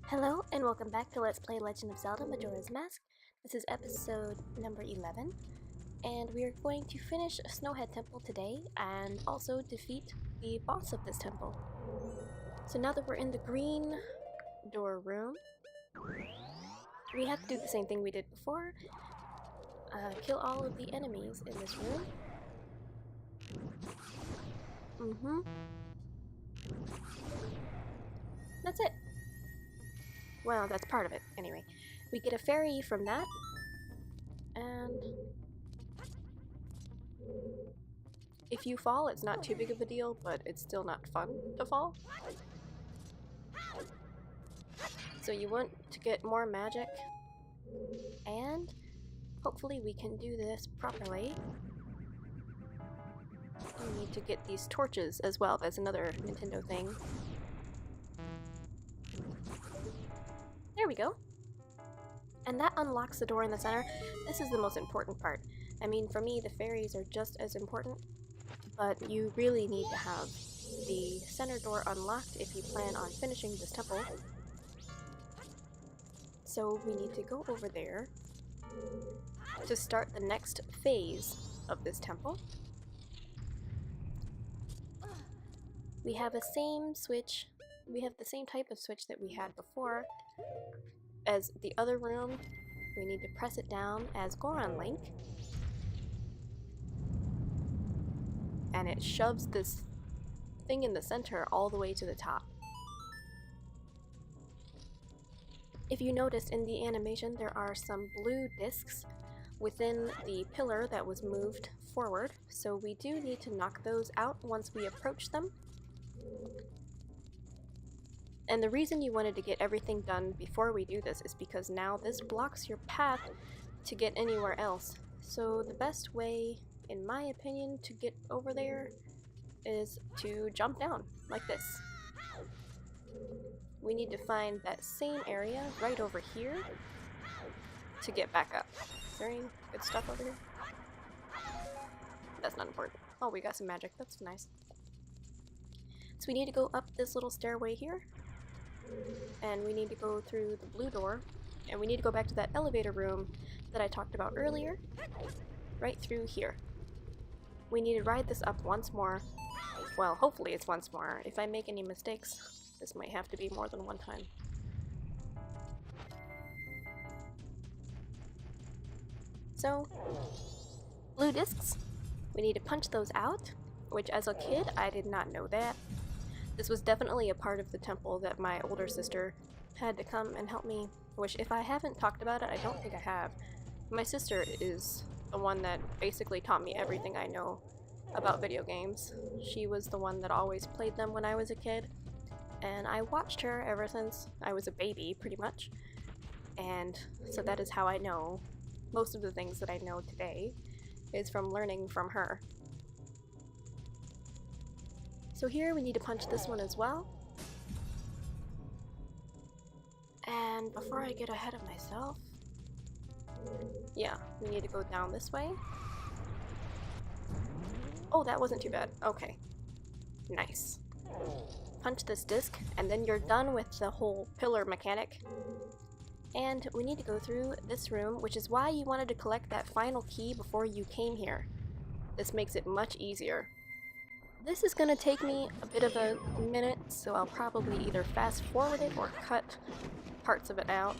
Hello and welcome back to Let's Play Legend of Zelda Majora's Mask. This is episode number 11, and we are going to finish Snowhead Temple today and also defeat the boss of this temple. So now that we're in the green door room, we have to do the same thing we did before. Kill all of the enemies in this room. That's it. Well, that's part of it, anyway. We get a fairy from that, and if you fall, it's not too big of a deal, but it's still not fun to fall. So you want to get more magic, and hopefully we can do this properly. We need to get these torches as well. That's another Nintendo thing. There we go. And that unlocks the door in the center. This is the most important part. I mean, for me, the fairies are just as important, but you really need to have the center door unlocked if you plan on finishing this temple. So we need to go over there to start the next phase of this temple. We have the same switch. We have the same type of switch that we had before as the other room. We need to press it down as Goron Link, and it shoves this thing in the center all the way to the top. If you noticed in the animation, there are some blue discs within the pillar that was moved forward, so we do need to knock those out once we approach them. And the reason you wanted to get everything done before we do this is because now this blocks your path to get anywhere else. So the best way, in my opinion, to get over there is to jump down, like this. We need to find that same area right over here to get back up. Is there any good stuff over here? That's not important. Oh, we got some magic. That's nice. So we need to go up this little stairway here, and we need to go through the blue door, and we need to go back to that elevator room that I talked about earlier, right through here. We need to ride this up once more. Well, hopefully it's once more. If I make any mistakes, this might have to be more than one time. So, blue discs. We need to punch those out, which as a kid, I did not know that. This was definitely a part of the temple that my older sister had to come and help me, which if I haven't talked about it, I don't think I have. My sister is the one that basically taught me everything I know about video games. She was the one that always played them when I was a kid, and I watched her ever since I was a baby, pretty much. And so that is how I know most of the things that I know today, is from learning from her. So here we need to punch this one as well. And before I get ahead of myself, yeah, we need to go down this way. Oh, that wasn't too bad. Okay. Nice. Punch this disc, and then you're done with the whole pillar mechanic. And we need to go through this room, which is why you wanted to collect that final key before you came here. This makes it much easier. This is going to take me a bit of a minute, so I'll probably either fast forward it or cut parts of it out.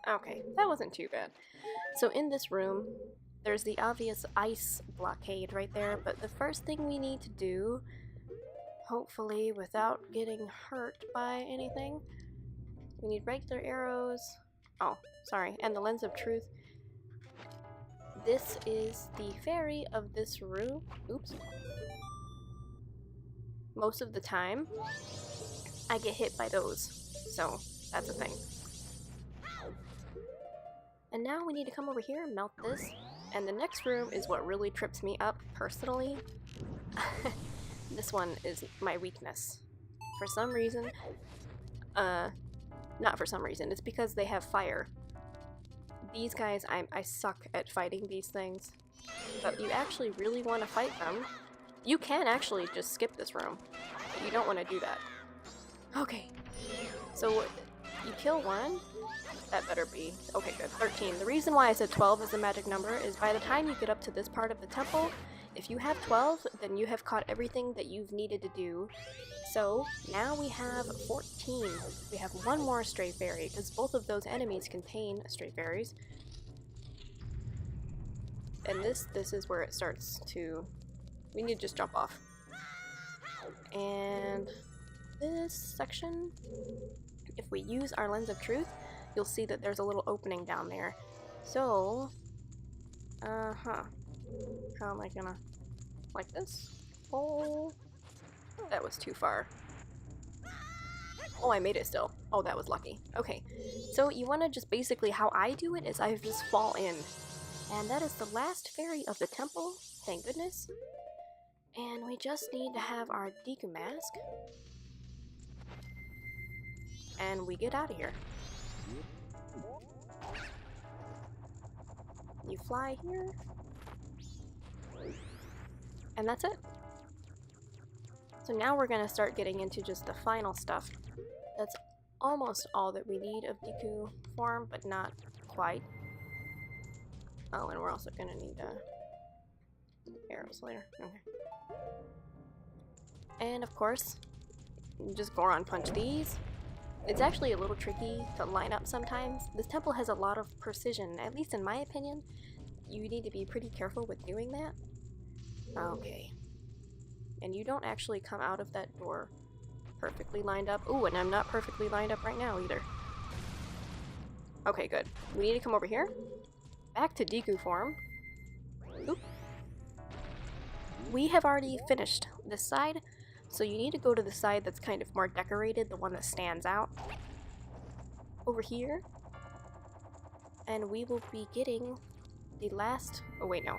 Okay, that wasn't too bad. So in this room, there's the obvious ice blockade right there, but the first thing we need to do, hopefully without getting hurt by anything, we need regular arrows. Oh, sorry, and the lens of truth. This is the fairy of this room. Oops. Most of the time, I get hit by those, so that's a thing. And now we need to come over here and melt this, and the next room is what really trips me up, personally. This one is my weakness. For some reason, not for some reason, it's because they have fire. These guys, I suck at fighting these things, but you actually really want to fight them. You can actually just skip this room, but you don't want to do that. Okay, so You kill one. That better be. Okay, good. 13. The reason why I said 12 is the magic number is by the time you get up to this part of the temple, if you have 12, then you have caught everything that you've needed to do. So now we have 14. We have one more stray fairy, because both of those enemies contain stray fairies. And this is where it starts to... We need to just jump off. And this section, if we use our Lens of Truth, you'll see that there's a little opening down there. So, how am I gonna... like this? Oh, that was too far. Oh, I made it still. Oh, that was lucky. Okay, so you want to just basically, how I do it is I just fall in. And that is the last fairy of the temple, thank goodness. And we just need to have our Deku mask. And we get out of here. You fly here. And that's it. So now we're gonna start getting into just the final stuff. That's almost all that we need of Deku form, but not quite. Oh, and we're also gonna need arrows later. Okay. And of course, just Goron punch these. It's actually a little tricky to line up sometimes. This temple has a lot of precision, at least in my opinion. You need to be pretty careful with doing that. Okay. And you don't actually come out of that door perfectly lined up. Ooh, and I'm not perfectly lined up right now either. Okay, good. We need to come over here. Back to Deku form. Oop. We have already finished this side, so you need to go to the side that's kind of more decorated, the one that stands out. Over here. And we will be getting the last... oh wait, no.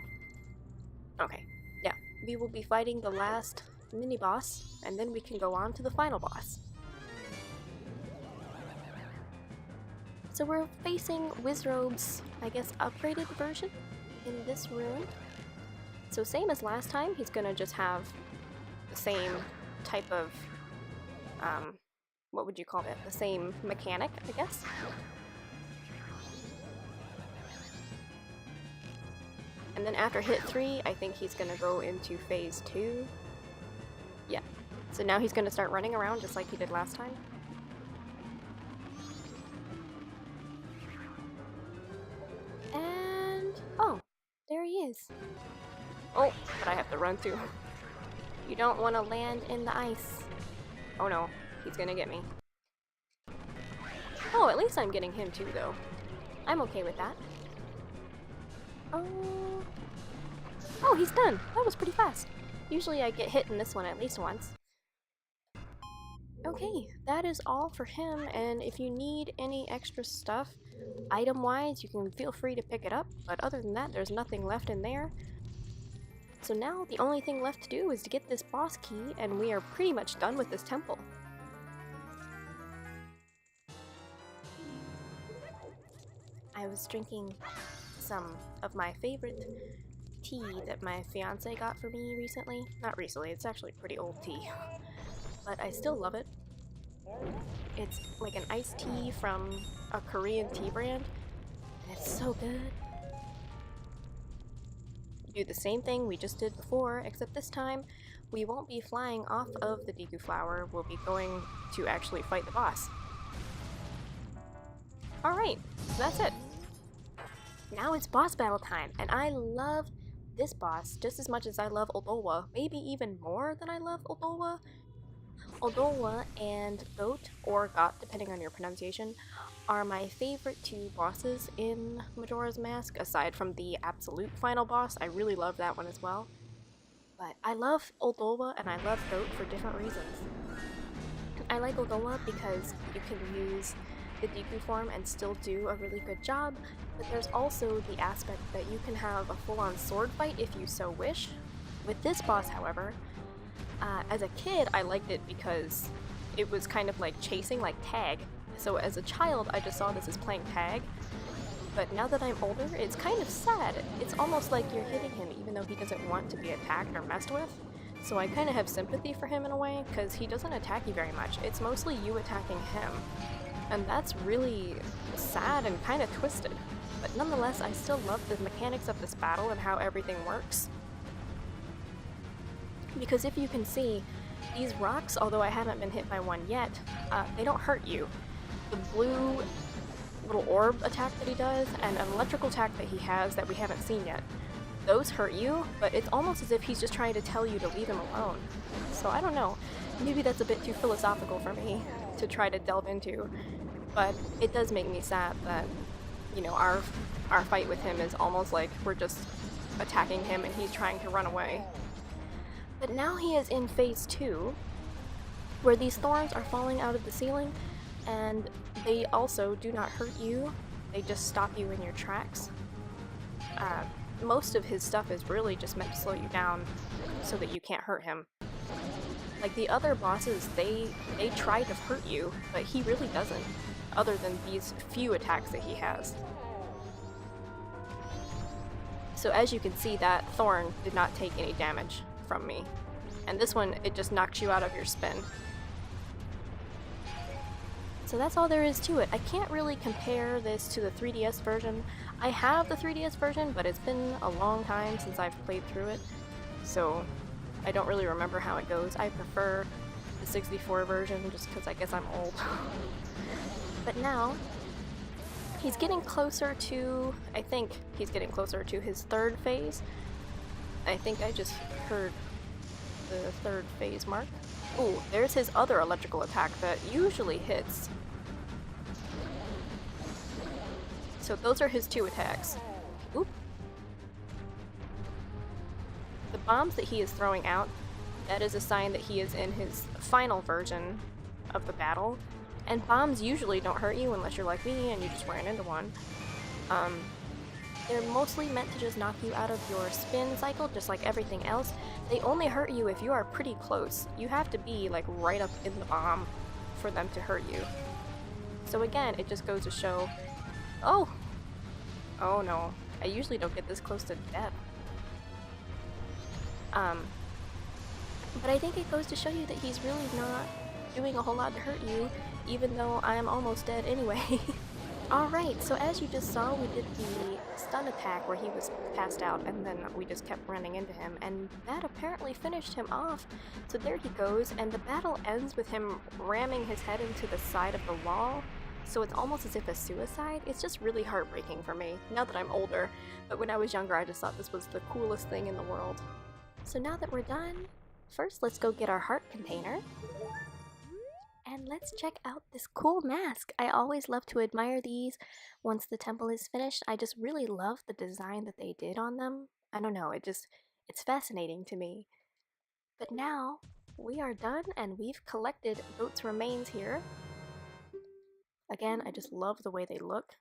Okay, yeah. We will be fighting the last mini-boss, and then we can go on to the final boss. So we're facing Wizrobe's, I guess, upgraded version in this room. So same as last time, he's gonna just have the same type of, what would you call it? The same mechanic, I guess? And then after hit 3, I think he's gonna go into phase 2. Yeah. So now he's gonna start running around just like he did last time. And... oh, there he is. Oh, but I have to run too. You don't want to land in the ice. Oh no, he's gonna get me. Oh, at least I'm getting him too, though. I'm okay with that. Oh, he's done. That was pretty fast. Usually I get hit in this one at least once. Okay, that is all for him, and if you need any extra stuff, item-wise, you can feel free to pick it up, but other than that, there's nothing left in there. So now the only thing left to do is to get this boss key, and we are pretty much done with this temple. I was drinking some of my favorite tea that my fiance got for me recently. Not recently, it's actually pretty old tea. But I still love it. It's like an iced tea from a Korean tea brand. And it's so good. Do the same thing we just did before, except this time we won't be flying off of the Deku Flower, we'll be going to actually fight the boss. Alright, so that's it. Now it's boss battle time, and I love this boss just as much as I love Uldowa, maybe even more than I love Uldowa. Uldowa and Goht, or Goht depending on your pronunciation, are my favorite two bosses in Majora's Mask, aside from the absolute final boss. I really love that one as well. But I love Uldowa and I love Goht for different reasons. I like Uldowa because you can use the Deku form and still do a really good job, but there's also the aspect that you can have a full-on sword fight if you so wish. With this boss, however, as a kid I liked it because it was kind of like chasing, like tag. So as a child I just saw this as playing tag, but now that I'm older it's kind of sad. It's almost like you're hitting him even though he doesn't want to be attacked or messed with. So I kind of have sympathy for him in a way, because he doesn't attack you very much. It's mostly you attacking him. and that's really sad and kind of twisted. But nonetheless, I still love the mechanics of this battle and how everything works. Because if you can see, these rocks, although I haven't been hit by one yet, they don't hurt you. The blue little orb attack that he does, and an electrical attack that he has that we haven't seen yet, those hurt you, but it's almost as if he's just trying to tell you to leave him alone. So I don't know, maybe that's a bit too philosophical for me to try to delve into, but it does make me sad that, you know, our fight with him is almost like we're just attacking him and he's trying to run away. But now he is in phase 2, where these thorns are falling out of the ceiling, and they also do not hurt you, they just stop you in your tracks. Most of his stuff is really just meant to slow you down so that you can't hurt him. Like the other bosses, they try to hurt you, but he really doesn't, other than these few attacks that he has. So as you can see, that thorn did not take any damage from me. And this one, it just knocks you out of your spin. So that's all there is to it. I can't really compare this to the 3DS version. I have the 3DS version, but it's been a long time since I've played through it, so I don't really remember how it goes. I prefer the 64 version just because I guess I'm old. But now, he's getting closer to, I think he's getting closer to his 3rd phase. I think I just heard the 3rd phase mark. Ooh, there's his other electrical attack that usually hits. So those are his 2 attacks. Oop. The bombs that he is throwing out, that is a sign that he is in his final version of the battle. And bombs usually don't hurt you unless you're like me and you just ran into one. They're mostly meant to just knock you out of your spin cycle, just like everything else. They only hurt you if you are pretty close. You have to be like right up in the bomb for them to hurt you. So again, it just goes to show, oh no, I usually don't get this close to death. But I think it goes to show you that he's really not doing a whole lot to hurt you, even though I'm almost dead anyway. Alright, so as you just saw, we did the stun attack where he was passed out and then we just kept running into him, and that apparently finished him off. So there he goes, and the battle ends with him ramming his head into the side of the wall, so it's almost as if a suicide. It's just really heartbreaking for me, now that I'm older, but when I was younger I just thought this was the coolest thing in the world. So now that we're done, first let's go get our heart container. And let's check out this cool mask. I always love to admire these once the temple is finished. I just really love the design that they did on them. I don't know, it's fascinating to me. But now, we are done and we've collected Goht's remains here. Again, I just love the way they look.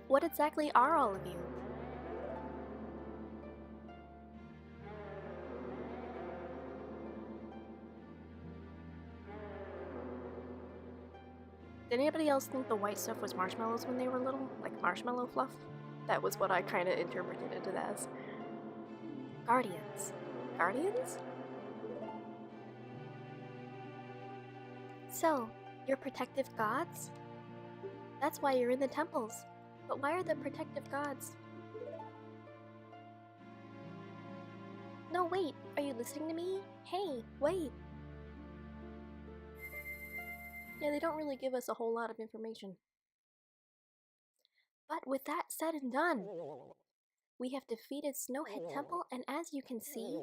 What exactly are all of you? Did anybody else think the white stuff was marshmallows when they were little? Like marshmallow fluff? That was what I kind of interpreted it as. Guardians. Guardians? So, you're protective gods? That's why you're in the temples. But why are the protective gods? No, wait. Are you listening to me? Hey, wait. Yeah, they don't really give us a whole lot of information. But with that said and done, we have defeated Snowhead Temple, and as you can see,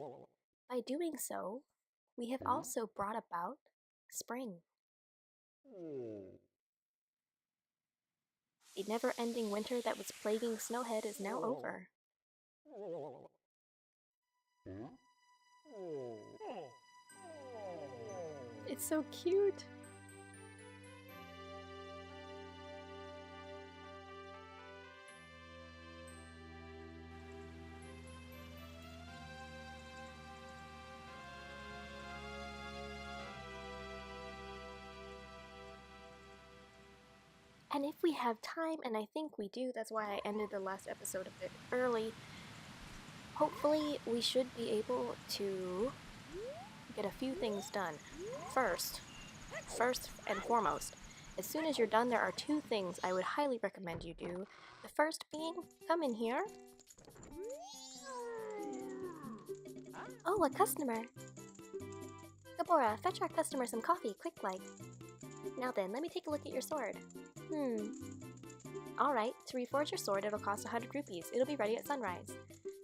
by doing so, we have also brought about spring. The never-ending winter that was plaguing Snowhead is now over. It's so cute! And if we have time, and I think we do, that's why I ended the last episode a bit early, hopefully we should be able to get a few things done. First and foremost, as soon as you're done, there are two things I would highly recommend you do. The first being, come in here. Oh, a customer! Gabora, fetch our customer some coffee, quick like. Now then, let me take a look at your sword. Alright, to reforge your sword, it'll cost 100 rupees. It'll be ready at sunrise.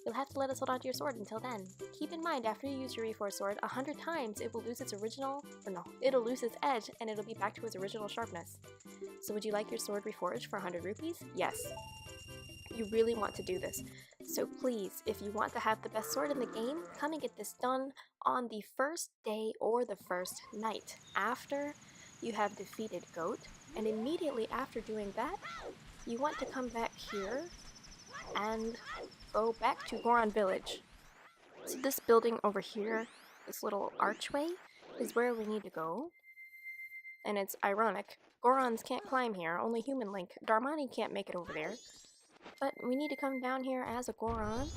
You'll have to let us hold on to your sword until then. Keep in mind, after you use your reforged sword 100 times, it will lose its it'll lose its edge and it'll be back to its original sharpness. So would you like your sword reforged for 100 rupees? Yes. You really want to do this. So please, if you want to have the best sword in the game, come and get this done on the first day or the first night after you have defeated Goht, and immediately after doing that, you want to come back here and go back to Goron Village. So this building over here, this little archway, is where we need to go. And it's ironic. Gorons can't climb here, only Human Link. Darmani can't make it over there. But we need to come down here as a Goron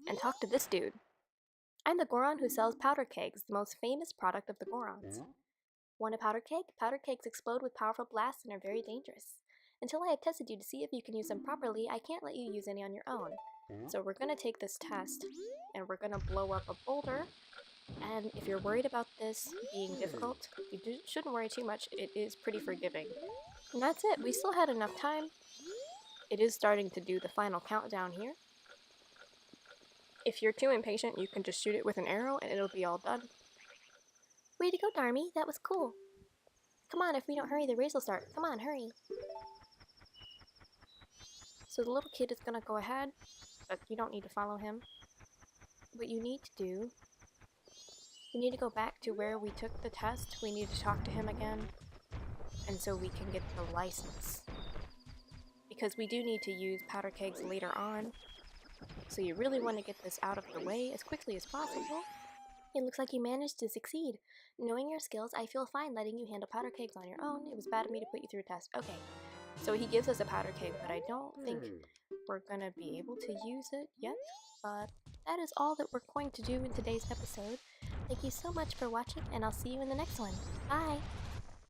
and talk to this dude. I'm the Goron who sells powder kegs, the most famous product of the Gorons. Want a powder keg? Powder kegs explode with powerful blasts and are very dangerous. Until I have tested you to see if you can use them properly, I can't let you use any on your own. So we're going to take this test, and we're going to blow up a boulder. And if you're worried about this being difficult, you shouldn't worry too much. It is pretty forgiving. And that's it. We still had enough time. It is starting to do the final countdown here. If you're too impatient, you can just shoot it with an arrow and it'll be all done. Way to go, Darmy. That was cool. Come on, if we don't hurry, the race will start. Come on, hurry. So the little kid is gonna go ahead, but you don't need to follow him. What you need to do, we need to go back to where we took the test. We need to talk to him again, and so we can get the license. Because we do need to use powder kegs later on, so you really want to get this out of the way as quickly as possible. It looks like you managed to succeed. Knowing your skills, I feel fine letting you handle powder kegs on your own. It was bad of me to put you through a test. Okay, so he gives us a powder keg, but I don't think we're gonna be able to use it yet. But that is all that we're going to do in today's episode. Thank you so much for watching, and I'll see you in the next one. Bye!